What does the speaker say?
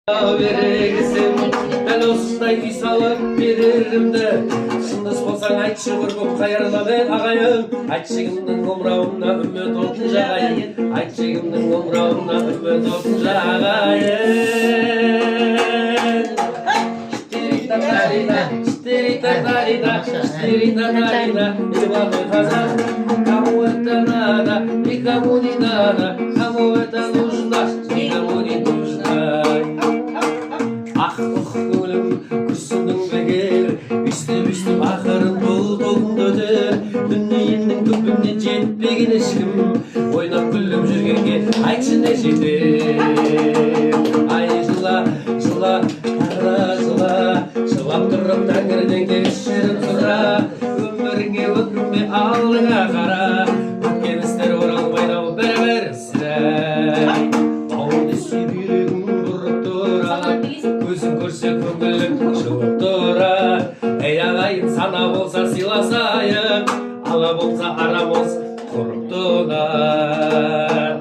Берегесем, дәл осындай үй салып берерімді. Шындыс болсаң айтшы бір көп қайырлы мен ағайын. Айтшы кімнің омырауына үміт отын жағайын. Айтшы кімнің омырауына үміт отын жағайын. Штирита-тарита, штирита-тарита, штирита-тарита. Иваны қазақ, кому это надо, никому не надо, кому это нужно, никому не нужно. Ах, көңілім күрсіндің бекер, өстіп ақырын бұлтыңды өтер. Дүниенің түбіне жетпеген ешкім, ойнап күліп жүргенге айтшы не жетер. Ай жыла, жыла, ара жыла, жылап тұрып тәңірден кешірім сұра. Өміріңе өкінбе алдыңа қара, өткен істер оралмайды бәрібір сірә. Көзің көрсе көңілің жылып тұрар. Ей ағайын сана болса сыйласайын, ала болса арам болса құрып тұрар.